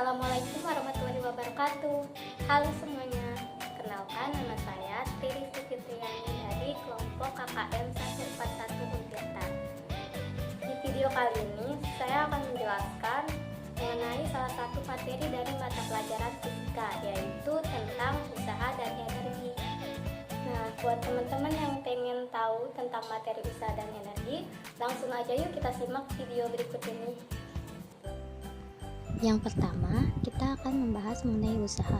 Assalamualaikum warahmatullahi wabarakatuh. Halo semuanya, kenalkan nama saya Tiri Sufitriani dari kelompok KKM 141 Untirta. Di video kali ini saya akan menjelaskan mengenai salah satu materi dari mata pelajaran fisika, yaitu tentang usaha dan energi. Nah, buat teman-teman yang pengen tahu tentang materi usaha dan energi, langsung aja yuk kita simak video berikut ini. Yang pertama, kita akan membahas mengenai usaha.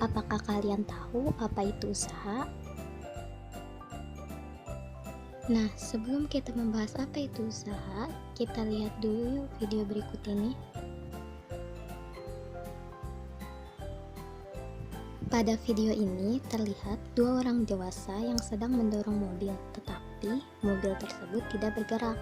Apakah kalian tahu apa itu usaha? Nah, sebelum kita membahas apa itu usaha, kita lihat dulu yuk video berikut ini. Pada video ini terlihat dua orang dewasa yang sedang mendorong mobil, tetapi mobil tersebut tidak bergerak.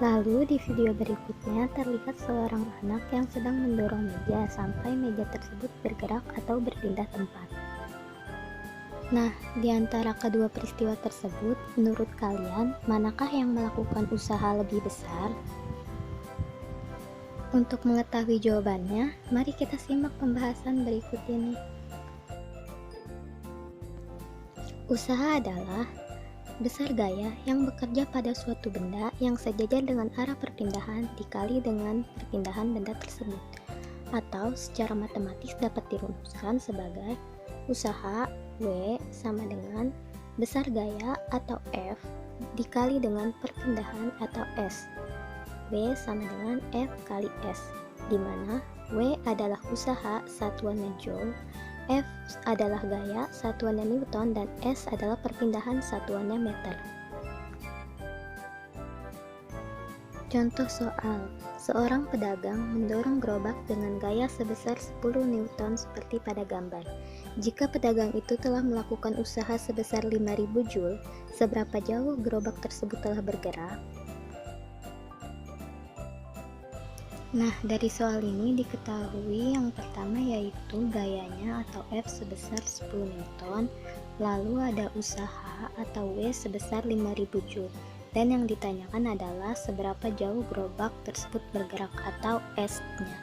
Lalu di video berikutnya terlihat seorang anak yang sedang mendorong meja sampai meja tersebut bergerak atau berpindah tempat. Nah, di antara kedua peristiwa tersebut, menurut kalian, manakah yang melakukan usaha lebih besar? Untuk mengetahui jawabannya, mari kita simak pembahasan berikut ini. Usaha adalah besar gaya yang bekerja pada suatu benda yang sejajar dengan arah perpindahan dikali dengan perpindahan benda tersebut, atau secara matematis dapat dirumuskan sebagai usaha W sama dengan besar gaya atau F dikali dengan perpindahan atau S. W sama dengan F kali S, di mana W adalah usaha satuannya Joule, F adalah gaya satuannya Newton, dan S adalah perpindahan satuannya meter. Contoh soal, seorang pedagang mendorong gerobak dengan gaya sebesar 10 Newton seperti pada gambar. Jika pedagang itu telah melakukan usaha sebesar 5000 Joule, seberapa jauh gerobak tersebut telah bergerak? Nah, dari soal ini diketahui yang pertama yaitu gayanya atau F sebesar 10 Newton, lalu ada usaha atau W sebesar 5000 Joule, dan yang ditanyakan adalah seberapa jauh gerobak tersebut bergerak atau S-nya.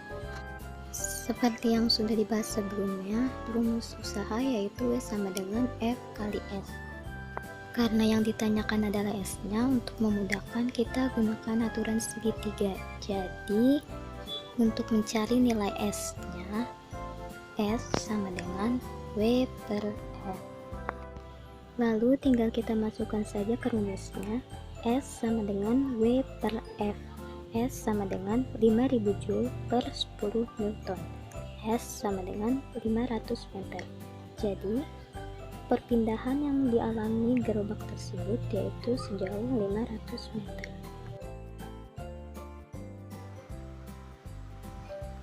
Seperti yang sudah dibahas sebelumnya, rumus usaha yaitu W sama dengan F kali S. Karena yang ditanyakan adalah S-nya, untuk memudahkan kita gunakan aturan segitiga. Jadi, untuk mencari nilai S-nya, S sama dengan W per F. Lalu tinggal kita masukkan saja ke rumusnya. S sama dengan W per F. S sama dengan 5000 Joule per 10 Newton. S sama dengan 500 meter. Jadi, perpindahan yang dialami gerobak tersebut yaitu sejauh 500 meter.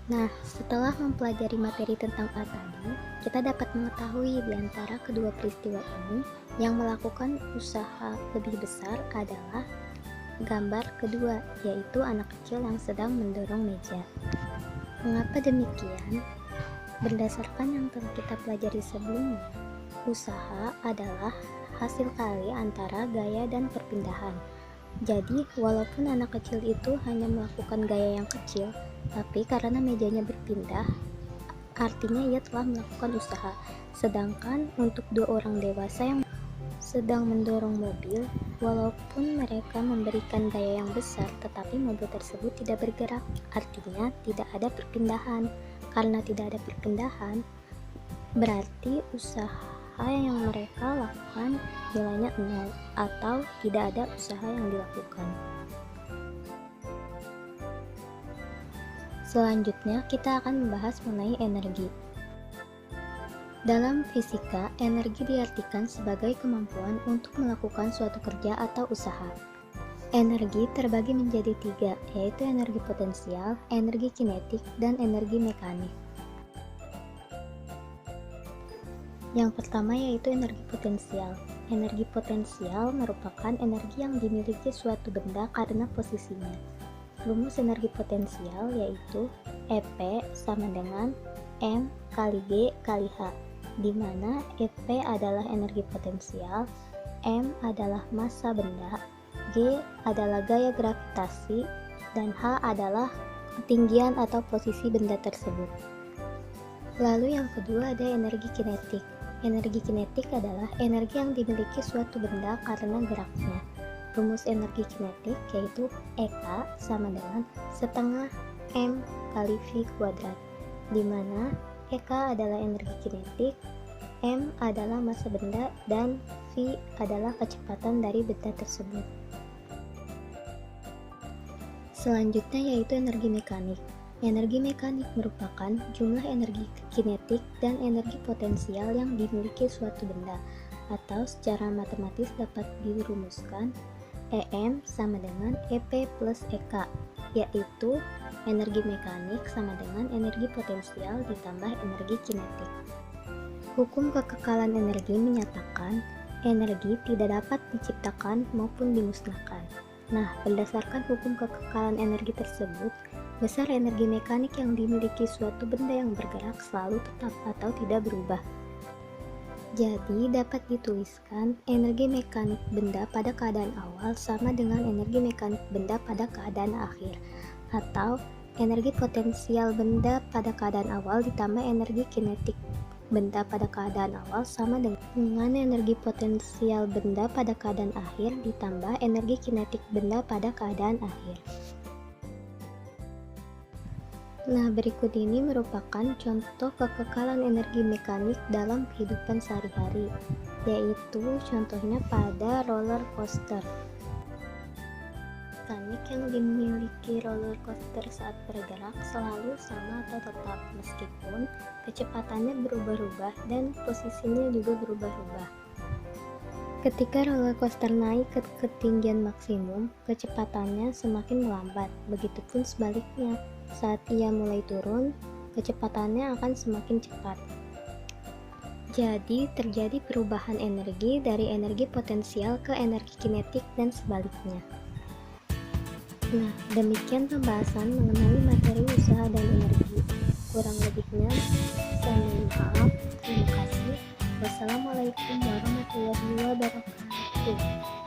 Nah, setelah mempelajari materi tentang A tadi, kita dapat mengetahui di antara kedua peristiwa ini yang melakukan usaha lebih besar adalah gambar kedua, yaitu anak kecil yang sedang mendorong meja. Mengapa demikian? Berdasarkan yang telah kita pelajari sebelumnya, usaha adalah hasil kali antara gaya dan perpindahan. Jadi, walaupun anak kecil itu hanya melakukan gaya yang kecil, tapi karena mejanya berpindah, artinya ia telah melakukan usaha. Sedangkan untuk dua orang dewasa yang sedang mendorong mobil, walaupun mereka memberikan gaya yang besar, tetapi mobil tersebut tidak bergerak, artinya tidak ada perpindahan. Karena tidak ada perpindahan, berarti usaha yang mereka lakukan nilainya 0 atau tidak ada usaha yang dilakukan. Selanjutnya kita akan membahas mengenai energi. Dalam fisika, energi diartikan sebagai kemampuan untuk melakukan suatu kerja atau usaha. Energi terbagi menjadi 3, yaitu energi potensial, energi kinetik, dan energi mekanik. Yang pertama yaitu energi potensial. Energi potensial merupakan energi yang dimiliki suatu benda karena posisinya. Rumus energi potensial yaitu EP sama dengan M kali G kali H, di mana EP adalah energi potensial, M adalah massa benda, G adalah gaya gravitasi, dan H adalah ketinggian atau posisi benda tersebut. Lalu yang kedua ada energi kinetik. Energi kinetik adalah energi yang dimiliki suatu benda karena geraknya. Rumus energi kinetik yaitu EK sama dengan setengah M kali V kuadrat, di mana EK adalah energi kinetik, M adalah massa benda, dan V adalah kecepatan dari benda tersebut. Selanjutnya yaitu energi mekanik. Energi mekanik merupakan jumlah energi kinetik dan energi potensial yang dimiliki suatu benda, atau secara matematis dapat dirumuskan EM sama dengan EP plus EK, yaitu energi mekanik sama dengan energi potensial ditambah energi kinetik. Hukum kekekalan energi menyatakan energi tidak dapat diciptakan maupun dimusnahkan. Nah, berdasarkan hukum kekekalan energi tersebut, besar energi mekanik yang dimiliki suatu benda yang bergerak selalu tetap atau tidak berubah. Jadi, dapat dituliskan energi mekanik benda pada keadaan awal sama dengan energi mekanik benda pada keadaan akhir, atau energi potensial benda pada keadaan awal ditambah energi kinetik benda pada keadaan awal sama dengan energi potensial benda pada keadaan akhir ditambah energi kinetik benda pada keadaan akhir. Nah, berikut ini merupakan contoh kekekalan energi mekanik dalam kehidupan sehari-hari, yaitu contohnya pada roller coaster. Mekanik yang dimiliki roller coaster saat bergerak selalu sama atau tetap, meskipun kecepatannya berubah-ubah dan posisinya juga berubah-ubah. Ketika roller coaster naik ke ketinggian maksimum, kecepatannya semakin melambat, begitupun sebaliknya. Saat ia mulai turun, kecepatannya akan semakin cepat. Jadi, terjadi perubahan energi dari energi potensial ke energi kinetik dan sebaliknya. Nah, demikian pembahasan mengenai materi usaha dan energi. Kurang lebihnya, saya mohon maaf. Terima kasih. Wassalamualaikum warahmatullahi wabarakatuh.